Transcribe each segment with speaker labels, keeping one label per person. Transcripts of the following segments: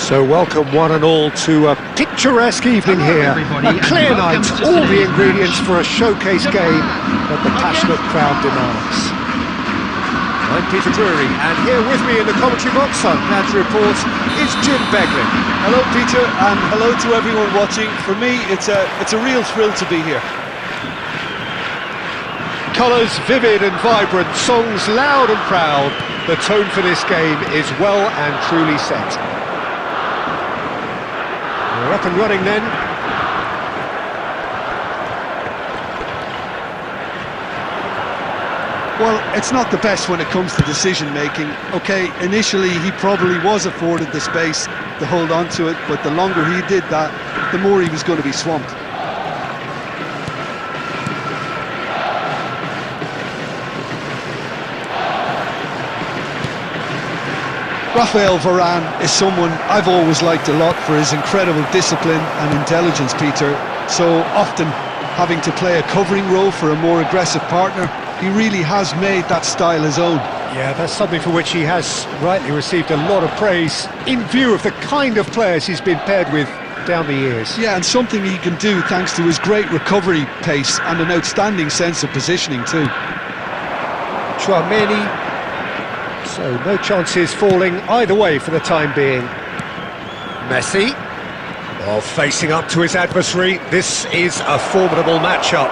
Speaker 1: So welcome one and all to a picturesque evening here. A clear night, all the ingredients for a showcase game that the passionate crowd demands. I'm Peter Drury, and here with me in the commentary box on Lads Report is Jim Beglin.
Speaker 2: Hello Peter, and hello to everyone watching. For me, it's a real thrill to be here.
Speaker 1: Colours vivid and vibrant, songs loud and proud. The tone for this game is well and truly set. We're up and running then.
Speaker 2: Well, it's not the best when it comes to decision making. Okay, initially he probably was afforded the space to hold on to it, but the longer he did that, the more he was going to be swamped. Raphael Varane is someone I've always liked a lot for his incredible discipline and intelligence, Peter. So often having to play a covering role for a more aggressive partner, he really has made that style his own.
Speaker 1: Yeah, that's something for which he has rightly received a lot of praise in view of the kind of players he's been paired with down the years.
Speaker 2: Yeah, and something he can do thanks to his great recovery pace and an outstanding sense of positioning too.
Speaker 1: Tchouaméni. So no chances falling either way for the time being. Messi, while facing up to his adversary, this is a formidable matchup.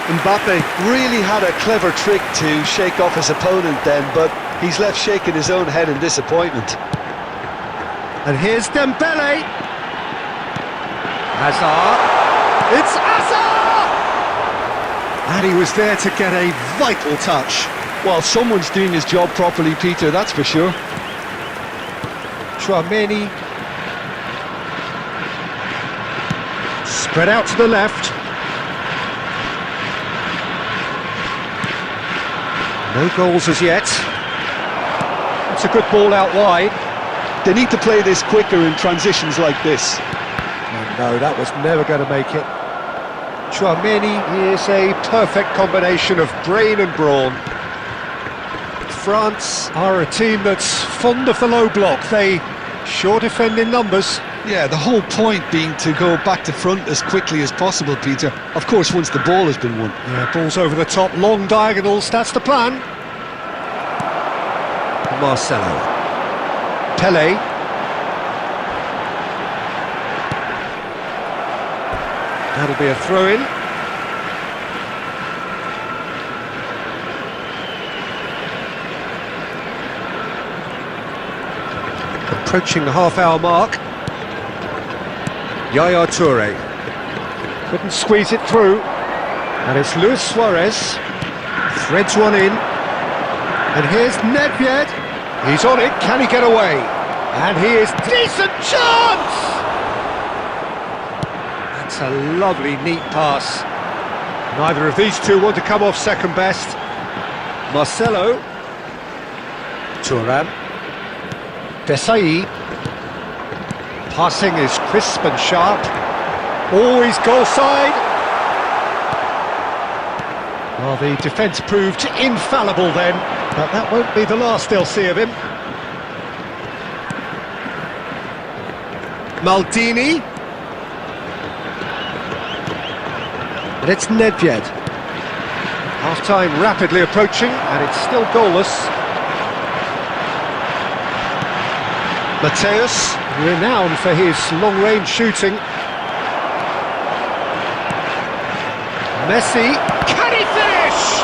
Speaker 2: Mbappe really had a clever trick to shake off his opponent then, but he's left shaking his own head in disappointment.
Speaker 1: And here's Dembele. Hazard. It's Hazard! And he was there to get a vital touch.
Speaker 2: Well, someone's doing his job properly, Peter, that's for sure.
Speaker 1: Tchouaméni. Spread out to the left. No goals as yet. It's a good ball out wide.
Speaker 2: They need to play this quicker in transitions like this.
Speaker 1: Oh, no, that was never going to make it. Tchouaméni is a perfect combination of brain and brawn. France are a team that's fond of the low block. They sure defend in numbers.
Speaker 2: Yeah, the whole point being to go back to front as quickly as possible, Peter. Of course, once the ball has been won.
Speaker 1: Yeah, balls over the top, long diagonals, that's the plan. Marcelo. Pelé. That'll be a throw-in. Approaching the half-hour mark. Yaya Touré. Couldn't squeeze it through. And it's Luis Suarez. Threads one in. And here's Nedved. He's on it. Can he get away? And he is decent chance! That's a lovely, neat pass. Neither of these two want to come off second best. Marcelo. Thuram. Desailly. Passing is crisp and sharp. Always goal side. Well, the defence proved infallible then, but that won't be the last they'll see of him. Maldini. And it's Nedved. Half-time rapidly approaching, and it's still goalless. Mateus, renowned for his long-range shooting. Messi, can he finish?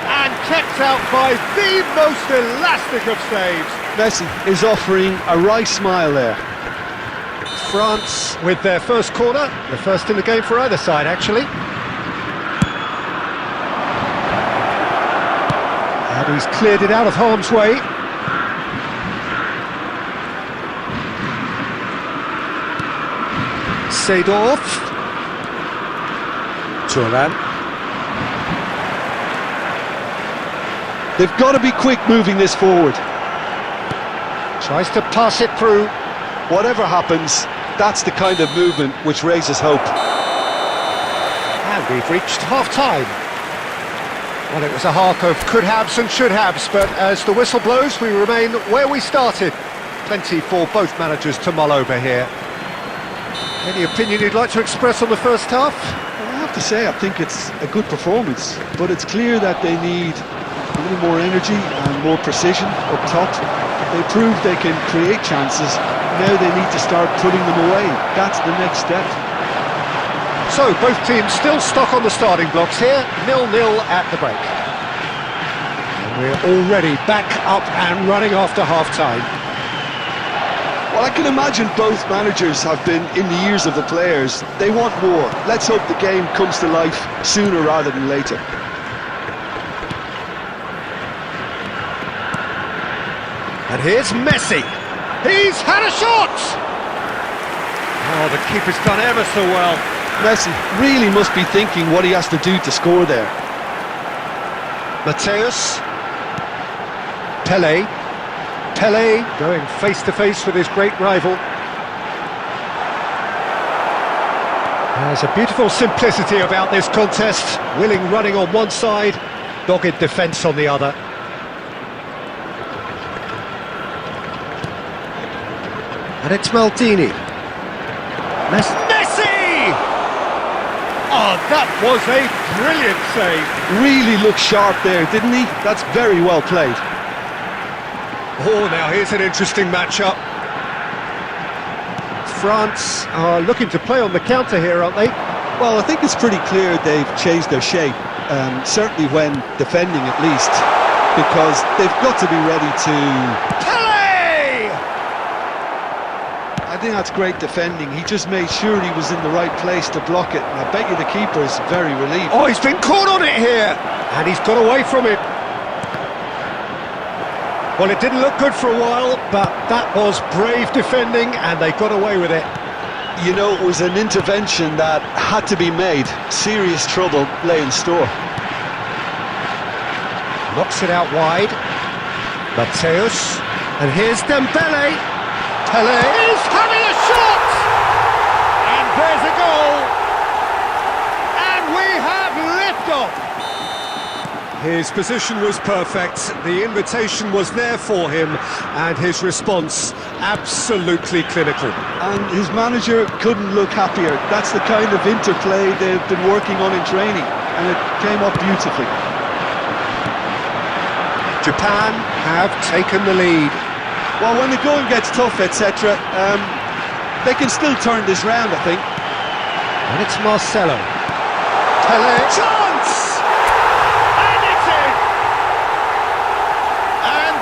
Speaker 1: And kept out by the most elastic of saves.
Speaker 2: Messi is offering a wry smile there.
Speaker 1: France with their first corner, the first in the game for either side actually. And he's cleared it out of harm's way. Seedorf. Thuram.
Speaker 2: They've got to be quick moving this forward.
Speaker 1: Tries to pass it through.
Speaker 2: Whatever happens, that's the kind of movement which raises hope.
Speaker 1: And we've reached half-time. Well, it was a half of could-haves and should-haves, but as the whistle blows, we remain where we started. Plenty for both managers to mull over here. Any opinion you'd like to express on the first half?
Speaker 2: Well, I have to say, I think it's a good performance, but it's clear that they need a little more energy and more precision up top. They proved they can create chances. Now they need to start putting them away. That's the next step.
Speaker 1: So, both teams still stuck on the starting blocks here, 0-0 at the break. And we're already back up and running after half-time.
Speaker 2: Well, I can imagine both managers have been in the ears of the players. They want more. Let's hope the game comes to life sooner rather than later.
Speaker 1: And here's Messi. He's had a shot! Oh, the keeper's done ever so well.
Speaker 2: Messi really must be thinking what he has to do to score there.
Speaker 1: Mateus. Pele going face-to-face with his great rival. There's a beautiful simplicity about this contest. Willing running on one side, dogged defence on the other. And it's Maldini. Messi! Oh, that was a brilliant save.
Speaker 2: Really looked sharp there, didn't he? That's very well played.
Speaker 1: Oh, now here's an interesting matchup. France are looking to play on the counter here, aren't they?
Speaker 2: Well, I think it's pretty clear they've changed their shape, certainly when defending at least, because they've got to be ready to...
Speaker 1: Pele!
Speaker 2: I think that's great defending. He just made sure he was in the right place to block it, and I bet you the keeper's very relieved.
Speaker 1: Oh, he's been caught on it here! And he's got away from it. Well, it didn't look good for a while, but that was brave defending, and they got away with it.
Speaker 2: You know, it was an intervention that had to be made. Serious trouble lay in store.
Speaker 1: Knocks it out wide. Mateus. And here's Dembele. Pele is having a shot! And there's a goal! And we have liftoff! His position was perfect, the invitation was there for him, and his response absolutely clinical.
Speaker 2: And his manager couldn't look happier. That's the kind of interplay they've been working on in training, and it came up beautifully.
Speaker 1: Japan have taken the lead.
Speaker 2: Well, when the going gets tough, etc., they can still turn this round, I think.
Speaker 1: And it's Marcelo. Pele. Chance!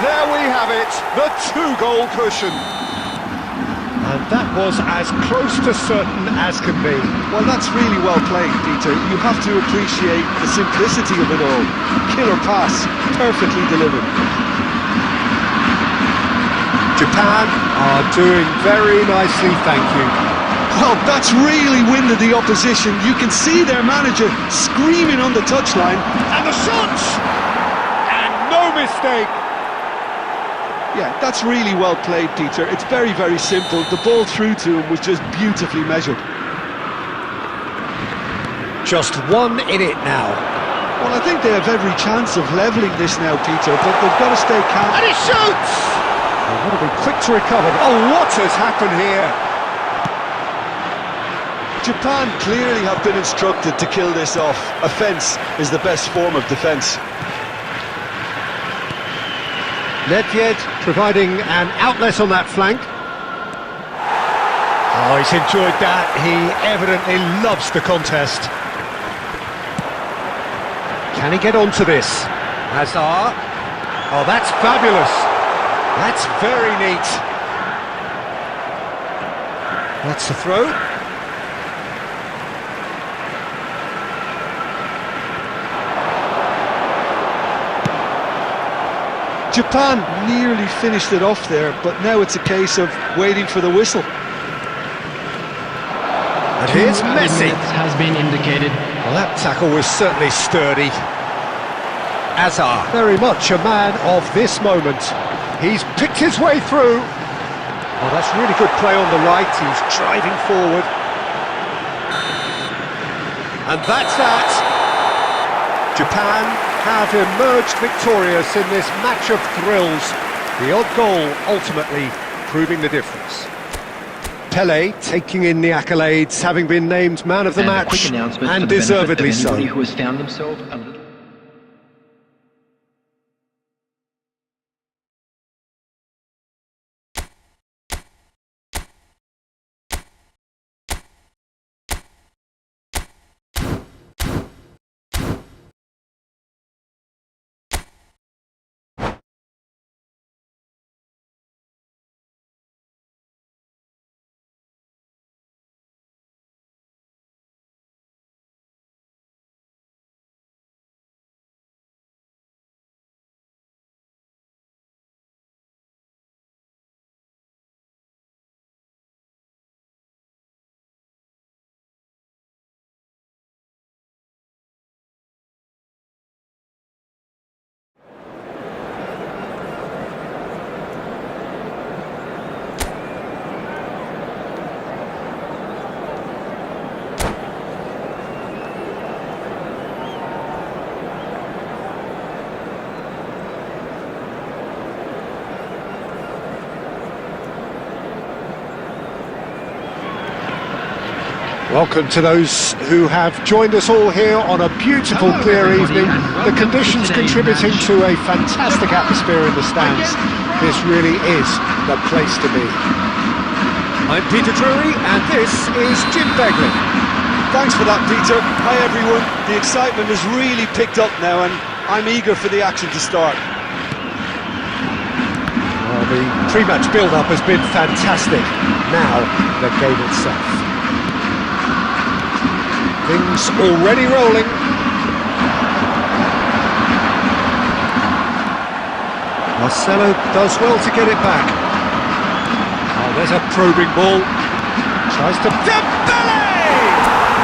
Speaker 1: There we have it, the two-goal cushion. And that was as close to certain as can be.
Speaker 2: Well, that's really well played, Peter. You have to appreciate the simplicity of it all. Killer pass, perfectly delivered.
Speaker 1: Japan are doing very nicely, thank you.
Speaker 2: Well, that's really winded the opposition. You can see their manager screaming on the touchline.
Speaker 1: And the shot! And no mistake.
Speaker 2: Yeah, that's really well played, Peter. It's very, very simple. The ball through to him was just beautifully measured.
Speaker 1: Just 1 in it now.
Speaker 2: Well, I think they have every chance of levelling this now, Peter, but they've got to stay calm.
Speaker 1: And he shoots! They want to be quick to recover. Oh, what has happened here?
Speaker 2: Japan clearly have been instructed to kill this off. Offence is the best form of defence.
Speaker 1: Nedved providing an outlet on that flank. Oh, he's enjoyed that. He evidently loves the contest. Can he get onto this? Hazard. Oh, that's fabulous. That's very neat. That's the throw.
Speaker 2: Japan nearly finished it off there, but now it's a case of waiting for the whistle.
Speaker 1: And here's Messi.
Speaker 3: Has been indicated.
Speaker 1: Well, that tackle was certainly sturdy. Hazard, very much a man of this moment. He's picked his way through. Oh, that's really good play on the right. He's driving forward. And that's that. Japan have emerged victorious in this match of thrills. The odd goal ultimately proving the difference. Pele taking in the accolades, having been named man of the match, and deservedly so.
Speaker 3: Who has found themselves a little...
Speaker 1: Welcome to those who have joined us all here on a beautiful, clear evening. The conditions contributing to a fantastic atmosphere in the stands. This really is the place to be. I'm Peter Drury, and this is Jim Begley.
Speaker 2: Thanks for that, Peter. Hi everyone. The excitement has really picked up now, and I'm eager for the action to start.
Speaker 1: Well, the pre-match build-up has been fantastic. Now, the game itself. Things already rolling. Marcelo does well to get it back. Oh, there's a probing ball. Tries to... Dembele!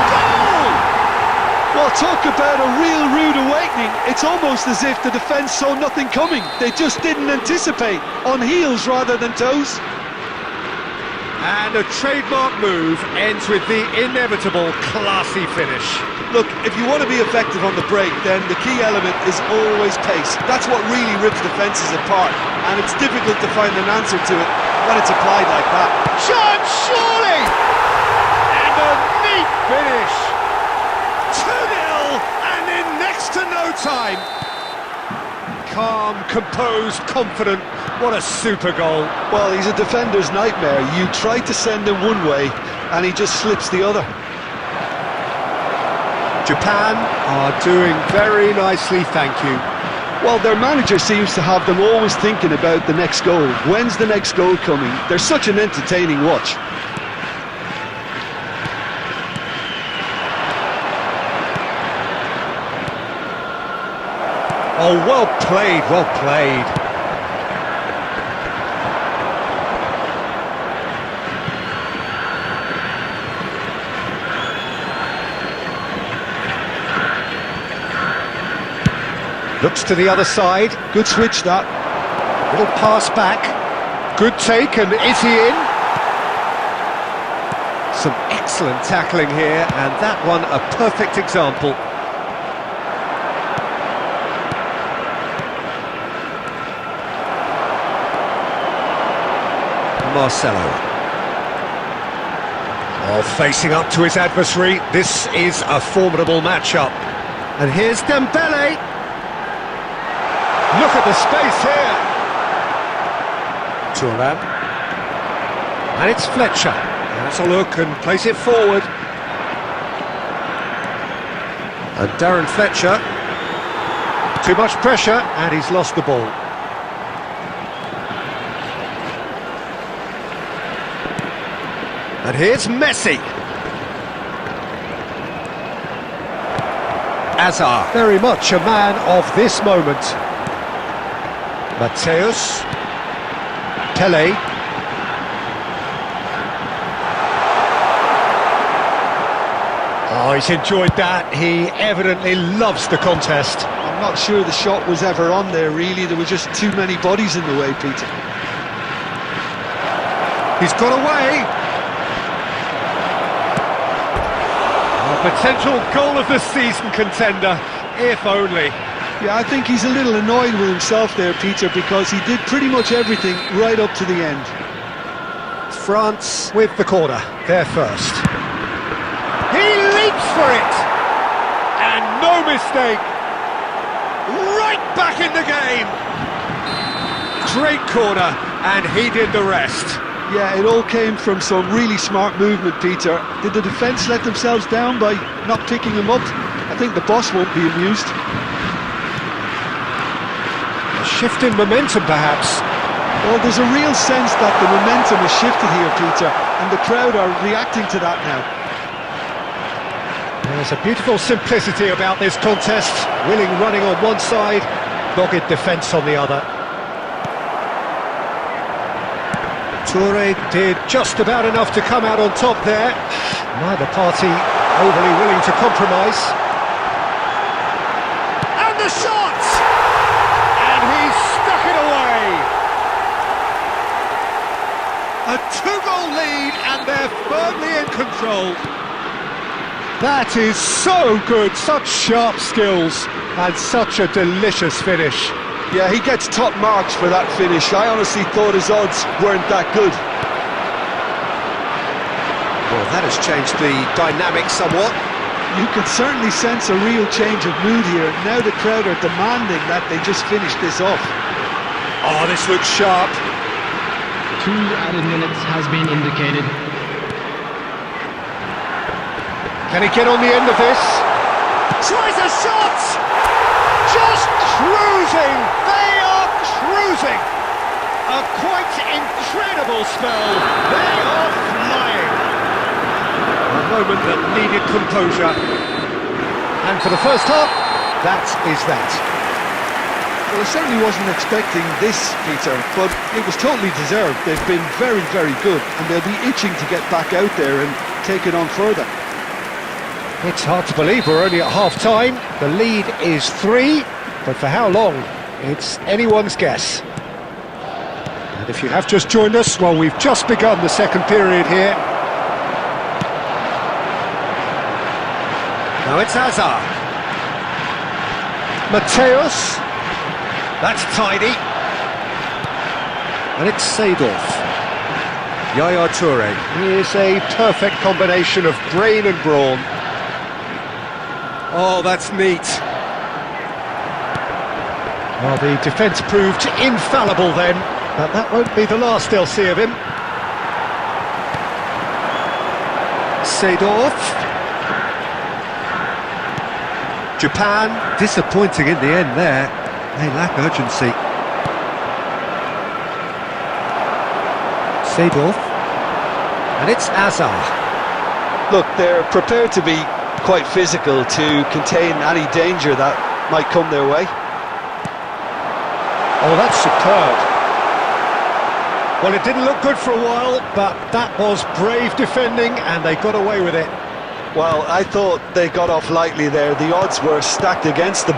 Speaker 1: Goal!
Speaker 2: Well, talk about a real rude awakening. It's almost as if the defence saw nothing coming. They just didn't anticipate. On heels rather than toes.
Speaker 1: And a trademark move ends with the inevitable classy finish.
Speaker 2: Look, if you want to be effective on the break, then the key element is always pace. That's what really rips defences apart, and it's difficult to find an answer to it when it's applied like that.
Speaker 1: Chance, surely! And a neat finish! 2-0, and in next to no time. Calm, composed, confident. What a super goal.
Speaker 2: Well, he's a defender's nightmare. You try to send him one way, and he just slips the other.
Speaker 1: Japan are doing very nicely, thank you.
Speaker 2: Well, their manager seems to have them always thinking about the next goal. When's the next goal coming? They're such an entertaining watch.
Speaker 1: Oh, well played, well played. Looks to the other side.
Speaker 2: Good switch, that.
Speaker 1: Little pass back. Good take, and is he in? Some excellent tackling here, and that one a perfect example. Marcelo. Oh, facing up to his adversary. This is a formidable matchup. And here's Dembele. Look at the space here. Thuram. And it's Fletcher. Has a look and plays it forward. And Darren Fletcher. Too much pressure, and he's lost the ball. And here's Messi. Hazard, very much a man of this moment. Mateus. Pele. Oh, he's enjoyed that. He evidently loves the contest.
Speaker 2: I'm not sure the shot was ever on there, really. There were just too many bodies in the way, Peter.
Speaker 1: He's got away. A potential goal of the season contender, if only.
Speaker 2: Yeah, I think he's a little annoyed with himself there, Peter, because he did pretty much everything right up to the end.
Speaker 1: France with the corner, there first. He leaps for it! And no mistake! Right back in the game! Great corner, and he did the rest.
Speaker 2: Yeah, it all came from some really smart movement, Peter. Did the defence let themselves down by not picking him up? I think the boss won't be amused.
Speaker 1: A shift in momentum, perhaps.
Speaker 2: Well, there's a real sense that the momentum has shifted here, Peter, and the crowd are reacting to that now.
Speaker 1: There's a beautiful simplicity about this contest. Willing running on one side, dogged defence on the other. Toure did just about enough to come out on top there. Neither party overly willing to compromise. And the shot! And he stuck it away! A two-goal lead, and they're firmly in control. That is so good, such sharp skills, and such a delicious finish.
Speaker 2: Yeah, he gets top marks for that finish. I honestly thought his odds weren't that good.
Speaker 1: Well, that has changed the dynamic somewhat.
Speaker 2: You can certainly sense a real change of mood here. Now the crowd are demanding that they just finish this off.
Speaker 1: Oh, this looks sharp.
Speaker 3: 2 added minutes has been indicated.
Speaker 1: Can he get on the end of this? Tries a shot! Just cruising! They are cruising! A quite incredible spell. They are flying. A moment that needed composure. And for the first half, that is that.
Speaker 2: Well, I certainly wasn't expecting this, Peter, but it was totally deserved. They've been very, very good, and they'll be itching to get back out there and take it on further.
Speaker 1: It's hard to believe we're only at half-time. The lead is 3, but for how long? It's anyone's guess. And if you have just joined us, well, we've just begun the second period here. Now it's Hazard. Mateus. That's tidy. And it's Seedorf. Yaya Toure. He is a perfect combination of brain and brawn. Oh, that's neat. Well, the defence proved infallible then, but that won't be the last they'll see of him. Seedorf. Japan, disappointing in the end there. They lack urgency. Seedorf. And it's Hazard.
Speaker 2: Look, they're prepared to be quite physical to contain any danger that might come their way.
Speaker 1: Oh, that's superb. Well, it didn't look good for a while, but that was brave defending, and they got away with it.
Speaker 2: Well, I thought they got off lightly there. The odds were stacked against them.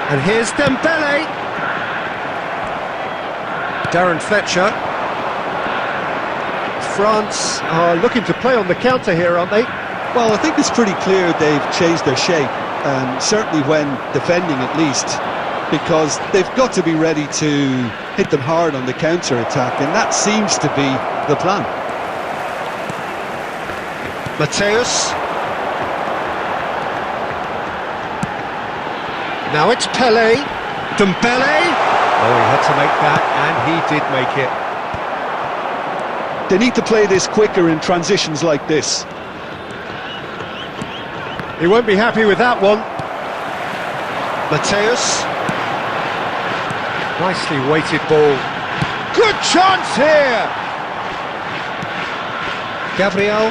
Speaker 1: And here's Dembele. Darren Fletcher. France are looking to play on the counter here, aren't they?
Speaker 2: Well, I think it's pretty clear they've changed their shape, certainly when defending at least, because they've got to be ready to hit them hard on the counter-attack, and that seems to be the plan.
Speaker 1: Mateus. Now it's Pelé. Dembele. Oh, he had to make that, and he did make it.
Speaker 2: They need to play this quicker in transitions like this.
Speaker 1: He won't be happy with that one. Mateus. Nicely weighted ball. Good chance here! Gabriel.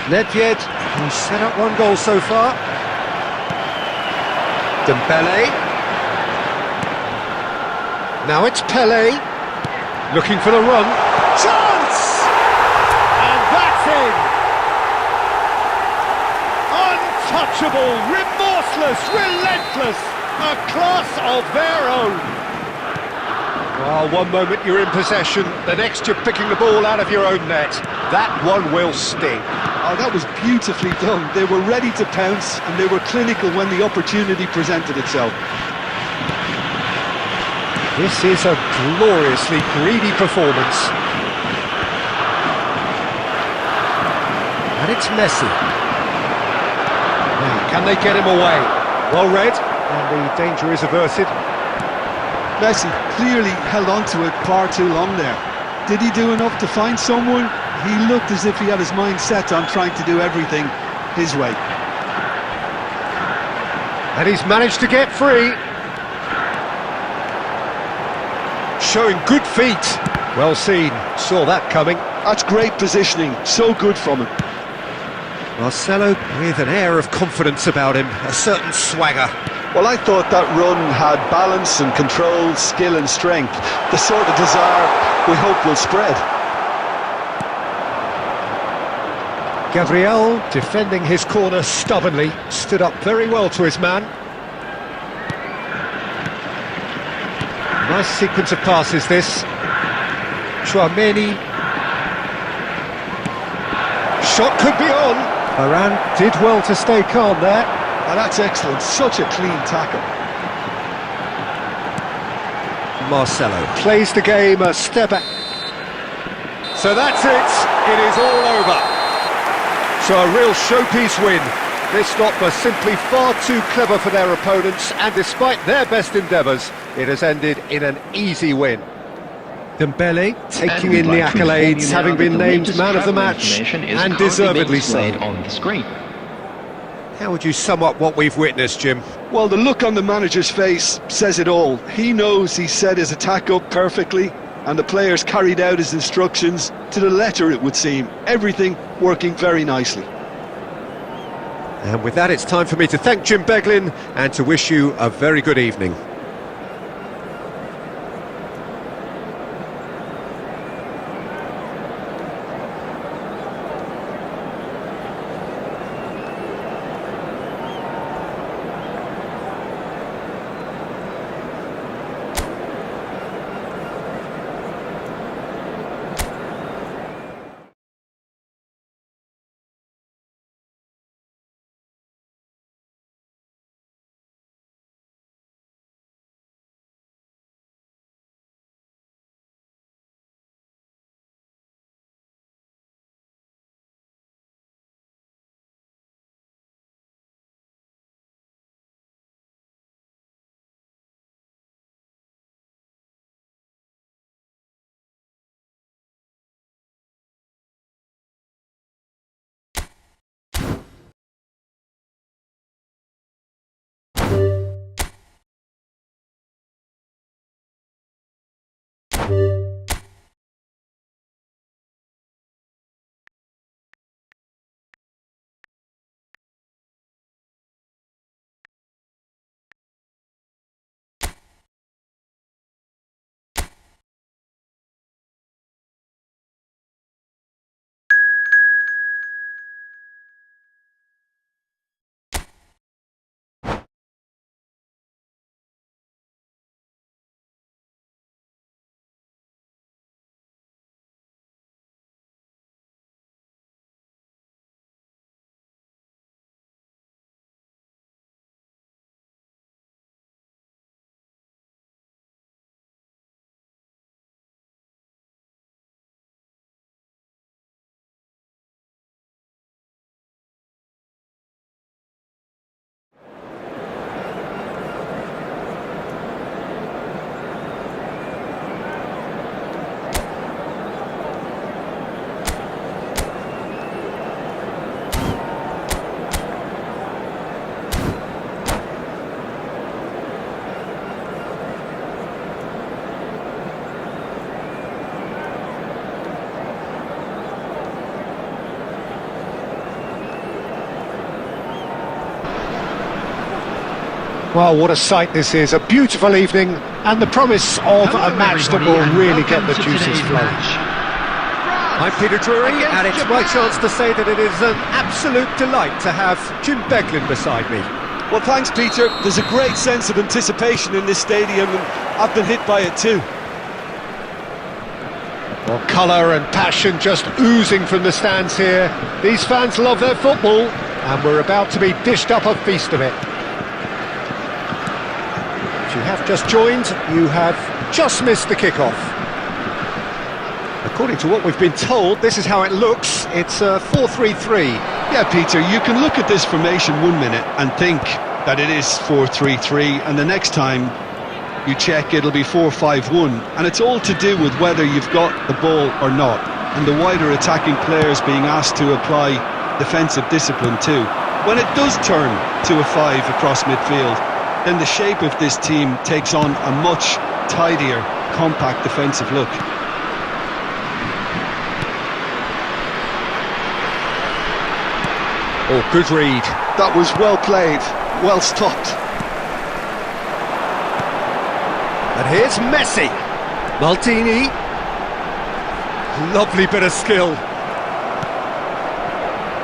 Speaker 1: Nedved, who's set up 1 goal so far. Dembele. Now it's Pelé. Looking for the run. Chance! And that's in! Untouchable, remorseless, relentless, a class of their own. Well, one moment you're in possession, the next you're picking the ball out of your own net. That one will sting.
Speaker 2: Oh, that was beautifully done. They were ready to pounce and they were clinical when the opportunity presented itself.
Speaker 1: This is a gloriously greedy performance. And it's Messi. Now, can they get him away? Well read, and the danger is averted.
Speaker 2: Messi clearly held on to it far too long there. Did he do enough to find someone? He looked as if he had his mind set on trying to do everything his way.
Speaker 1: And he's managed to get free. Showing good feet. Well seen, saw that coming.
Speaker 2: That's great positioning, so good from him.
Speaker 1: Marcelo with an air of confidence about him, a certain swagger.
Speaker 2: Well, I thought that run had balance and control, skill and strength. The sort of desire we hope will spread.
Speaker 1: Gabriel, defending his corner stubbornly, stood up very well to his man. Nice sequence of passes this. Chouameni. Shot could be on. Varane did well to stay calm there.
Speaker 2: Oh, that's excellent, such a clean tackle.
Speaker 1: Marcelo plays the game a step back. So that's it is all over. So a real showpiece win. This lot were simply far too clever for their opponents, and despite their best endeavours, it has ended in an easy win. Dembele taking in the accolades, having been named man of the match, and deservedly so.
Speaker 3: On the screen.
Speaker 1: How would you sum up what we've witnessed, Jim?
Speaker 2: Well, the look on the manager's face says it all. He knows he set his attack up perfectly, and the players carried out his instructions to the letter, it would seem. Everything working very nicely.
Speaker 1: And with that, it's time for me to thank Jim Beglin and to wish you a very good evening. Well, what a sight this is, a beautiful evening, and the promise of a match that will really get the juices flowing. I'm Peter Drury, and it's my chance to say that it is an absolute delight to have Jim Beglin beside me.
Speaker 2: Well, thanks, Peter. There's a great sense of anticipation in this stadium, and I've been hit by it too.
Speaker 1: Well, colour and passion just oozing from the stands here. These fans love their football, and we're about to be dished up a feast of it. If you have just joined, you have just missed the kick-off. According to what we've been told, this is how it looks. It's a 4-3-3.
Speaker 2: Yeah, Peter, you can look at this formation 1 minute and think that it is 4-3-3, and the next time you check, it'll be 4-5-1, and it's all to do with whether you've got the ball or not, and the wider attacking players being asked to apply defensive discipline too. When it does turn to a 5 across midfield, then the shape of this team takes on a much tidier, compact defensive look.
Speaker 1: Oh, good read.
Speaker 2: That was well played, well stopped.
Speaker 1: And here's Messi. Maldini. Lovely bit of skill.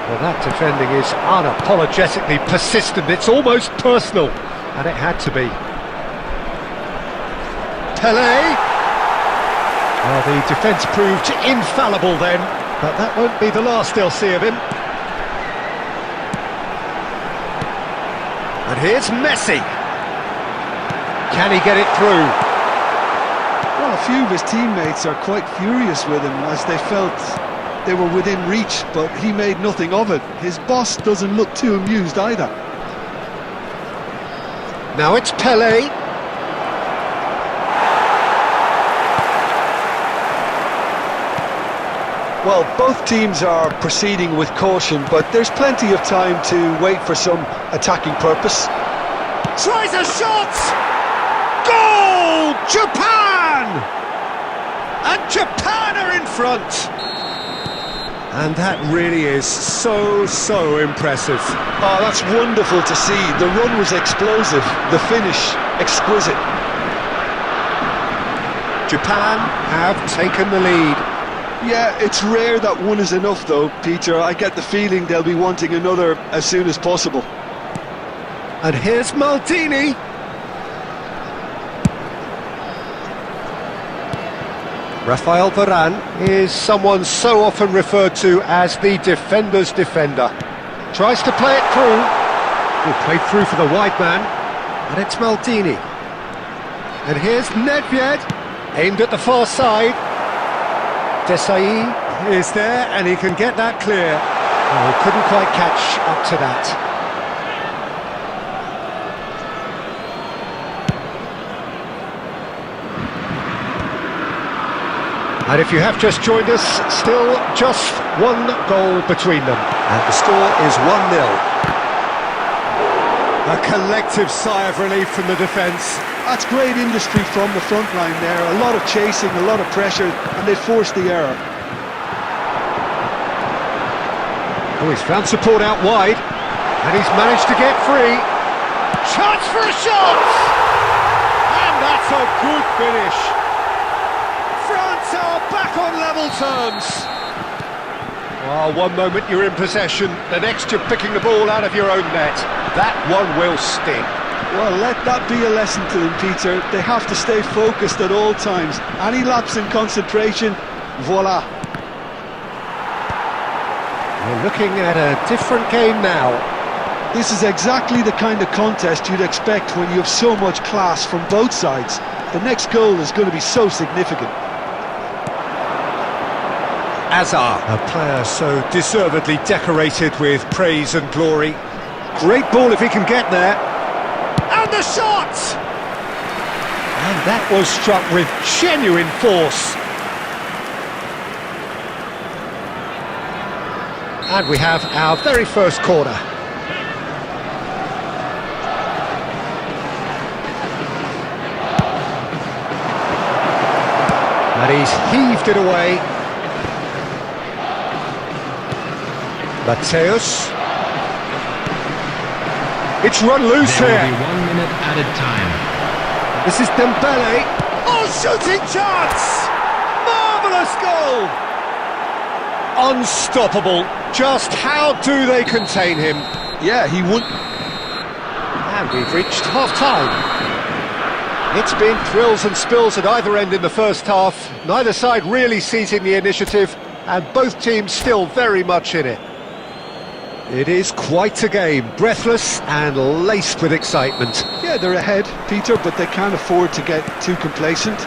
Speaker 1: Well, that defending is unapologetically persistent. It's almost personal. And it had to be. Pelé. Well, the defence proved infallible then. But that won't be the last they'll see of him. And here's Messi. Can he get it through?
Speaker 2: Well, a few of his teammates are quite furious with him as they felt they were within reach, but he made nothing of it. His boss doesn't look too amused either.
Speaker 1: Now it's Pelé.
Speaker 2: Well, both teams are proceeding with caution, but there's plenty of time to wait for some attacking purpose.
Speaker 1: Tries a shot! Goal! Japan! And Japan are in front! And that really is so impressive.
Speaker 2: Oh, that's wonderful to see. The run was explosive, the finish exquisite.
Speaker 1: Japan have taken the lead.
Speaker 2: Yeah, it's rare that one is enough though, Peter. I get the feeling they'll be wanting another as soon as possible.
Speaker 1: And here's Maldini. Rafael Varane is someone so often referred to as the defender's defender. Tries to play it through. Played through for the wide man. And it's Maldini. And here's Nedved, aimed at the far side. Desailly is there, and he can get that clear. Oh, he couldn't quite catch up to that. And if you have just joined us, still just one goal between them. And the score is 1-0. A collective sigh of relief from the defence.
Speaker 2: That's great industry from the front line there. A lot of chasing, a lot of pressure, and they forced the error.
Speaker 1: Oh, he's found support out wide, and he's managed to get free. Chance for a shot! And that's a good finish. France are back on level terms. Well, one moment you're in possession, the next you're picking the ball out of your own net. That one will sting.
Speaker 2: Well, let that be a lesson to them, Peter. They have to stay focused at all times. Any lapse in concentration, voila.
Speaker 1: We're looking at a different game now.
Speaker 2: This is exactly the kind of contest you'd expect when you have so much class from both sides. The next goal is going to be so significant.
Speaker 1: Azar, a player so deservedly decorated with praise and glory. Great ball if he can get there. And the shot! And that was struck with genuine force. And we have our very first corner. And he's heaved it away. Mateus. It's run loose
Speaker 3: There
Speaker 1: here.
Speaker 3: will be 1 minute added time.
Speaker 1: This is Dembele. Oh, shooting chance! Marvellous goal! Unstoppable. Just how do they contain him?
Speaker 2: Yeah, he wouldn't.
Speaker 1: And we've reached half-time. It's been thrills and spills at either end in the first half. Neither side really seizing the initiative, and both teams still very much in it. It is quite a game, breathless and laced with excitement.
Speaker 2: Yeah, they're ahead, Peter, but they can't afford to get too complacent.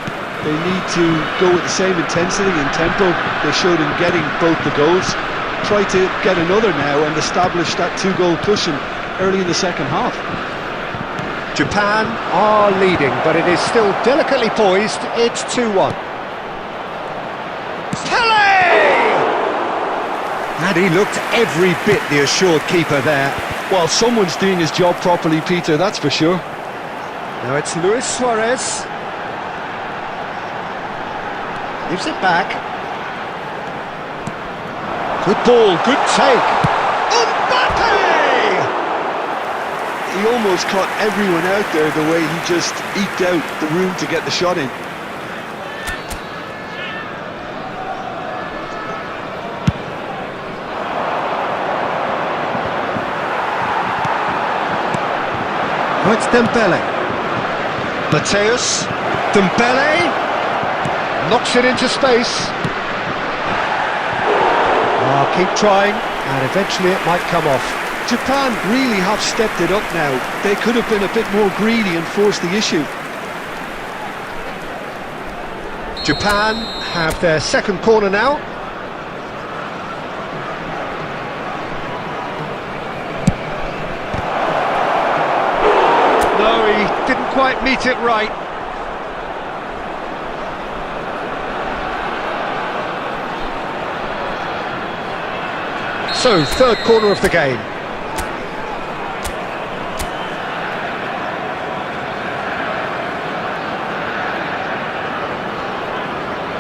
Speaker 2: They need to go with the same intensity and tempo they showed in getting both the goals. Try to get another now and establish that two-goal cushion early in the second half.
Speaker 1: Japan are leading, but it is still delicately poised. It's 2-1. Pele! And he looked every bit the assured keeper there.
Speaker 2: Well, someone's doing his job properly, Peter, that's for sure.
Speaker 1: Now it's Luis Suarez. Gives it back. Good ball, good take. Mbappe!
Speaker 2: He almost caught everyone out there the way he just eked out the room to get the shot in.
Speaker 1: Oh, it's Dembele. Mateus. Dembele. Knocks it into space. Oh, keep trying, and eventually it might come off.
Speaker 2: Japan really have stepped it up now. They could have been a bit more greedy and forced the issue.
Speaker 1: Japan have their second corner now. No, he didn't quite meet it right. So, third corner of the game.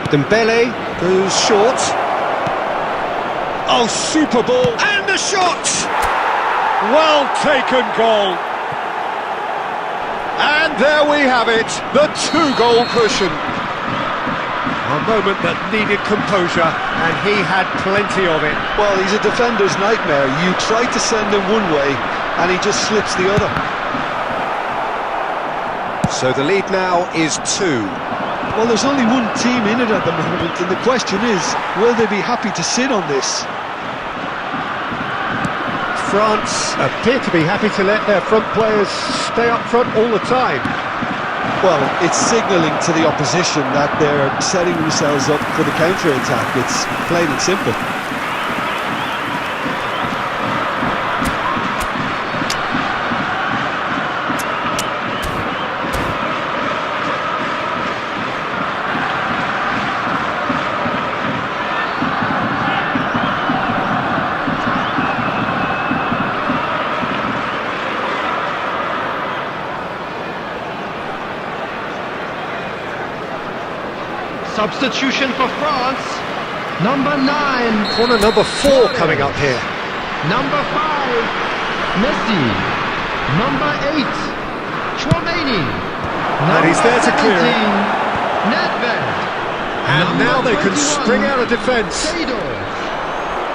Speaker 1: Dembele goes short. Oh, super ball. And a shot! Well taken goal. And there we have it, the two-goal cushion. A moment that needed composure, and he had plenty of it.
Speaker 2: Well, he's a defender's nightmare. You try to send him one way, and he just slips the other.
Speaker 1: So the lead now is 2.
Speaker 2: Well, there's only one team in it at the moment, and the question is, will they be happy to sit on this?
Speaker 1: France appear to be happy to let their front players stay up front all the time.
Speaker 2: Well, it's signalling to the opposition that they're setting themselves up for the counter-attack. It's plain and simple.
Speaker 3: Substitution for France. Number 9.
Speaker 1: Corner number 4 coming up here.
Speaker 3: Number 5. Messi. Number 8. Chouameni.
Speaker 1: And he's there to clear it.
Speaker 3: Nedved.
Speaker 1: And now they can spring out of defence.
Speaker 3: Seedorf.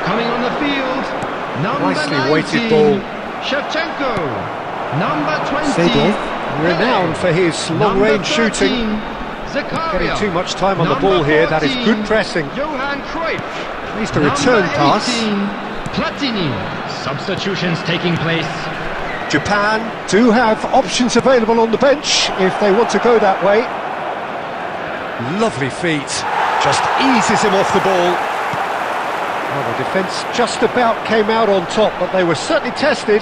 Speaker 3: Coming on the field. Number
Speaker 1: Nicely
Speaker 3: 19.
Speaker 1: weighted ball.
Speaker 3: Shevchenko. Number 20.
Speaker 1: Seedorf, renowned for his long-range shooting. Getting too much time on the ball here. That is good pressing.
Speaker 3: Johan Cruyff.
Speaker 1: At least a return pass.
Speaker 3: 18, Platini. Substitutions taking place.
Speaker 1: Japan do have options available on the bench if they want to go that way. Lovely feet. Just eases him off the ball. Well, the defence just about came out on top, but they were certainly tested.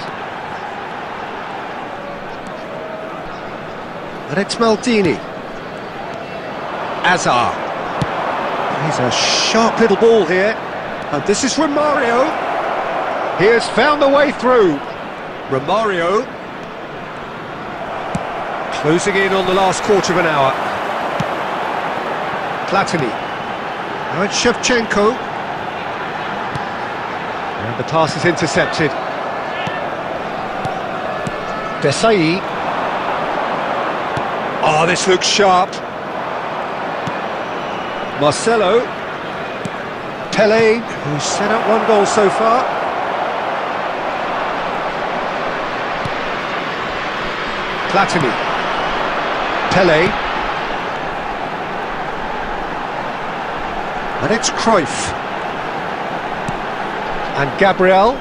Speaker 1: And it's Maldini. Azar. He's a sharp little ball here. And this is Romario. He has found the way through. Romario. Closing in on the last quarter of an hour. Platini. Now it's Shevchenko. And the pass is intercepted. Desai. Oh, this looks sharp. Marcelo. Pele, who's set up one goal so far. Platini. Pele. And it's Cruyff. And Gabriel.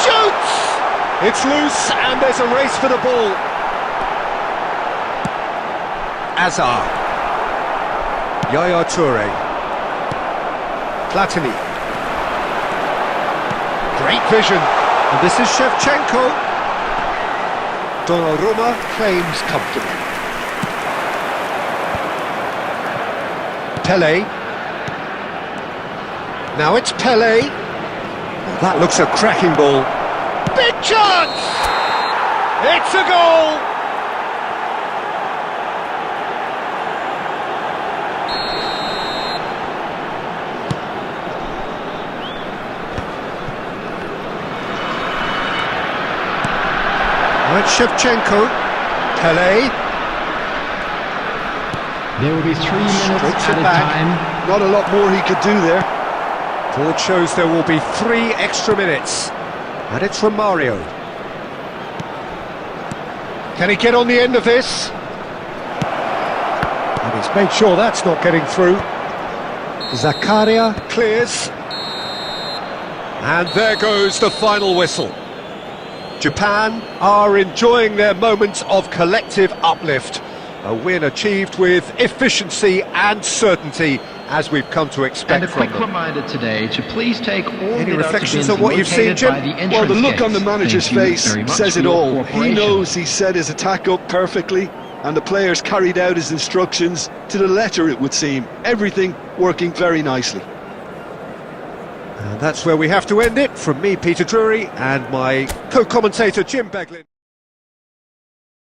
Speaker 1: Shoots! It's loose and there's a race for the ball. Azar. Yaya Toure. Platini. Great vision. And this is Shevchenko. Donnarumma claims comfortably. Pele. Now it's Pele. Oh, that looks a cracking ball. Big chance! It's a goal! Now it's Shevchenko. Pele.
Speaker 3: There will be 3 minutes
Speaker 1: Strokes it
Speaker 3: added
Speaker 1: back.
Speaker 3: time.
Speaker 2: Not a lot more he could do there.
Speaker 1: Board shows there will be 3 extra minutes. And it's Romario. Can he get on the end of this? And he's made sure that's not getting through. Zakaria clears. And there goes the final whistle. Japan are enjoying their moments of collective uplift. A win achieved with efficiency and certainty, as we've come to expect
Speaker 3: And a
Speaker 1: from
Speaker 3: quick
Speaker 1: them.
Speaker 3: reminder today to please take all
Speaker 1: Any
Speaker 3: deductibles
Speaker 1: reflections on what you've seen,
Speaker 3: located
Speaker 1: Jim?
Speaker 3: by the
Speaker 2: Well, the
Speaker 3: entrance
Speaker 2: look on the
Speaker 3: gates.
Speaker 2: manager's
Speaker 3: Thank you
Speaker 2: face
Speaker 3: very much
Speaker 2: says
Speaker 3: for
Speaker 2: it
Speaker 3: your
Speaker 2: all. He
Speaker 3: cooperation.
Speaker 2: knows he set his attack up perfectly, and the players carried out his instructions to the letter, it would seem. Everything working very nicely.
Speaker 1: And that's where we have to end it. From me, Peter Drury, and my co-commentator, Jim Beglin.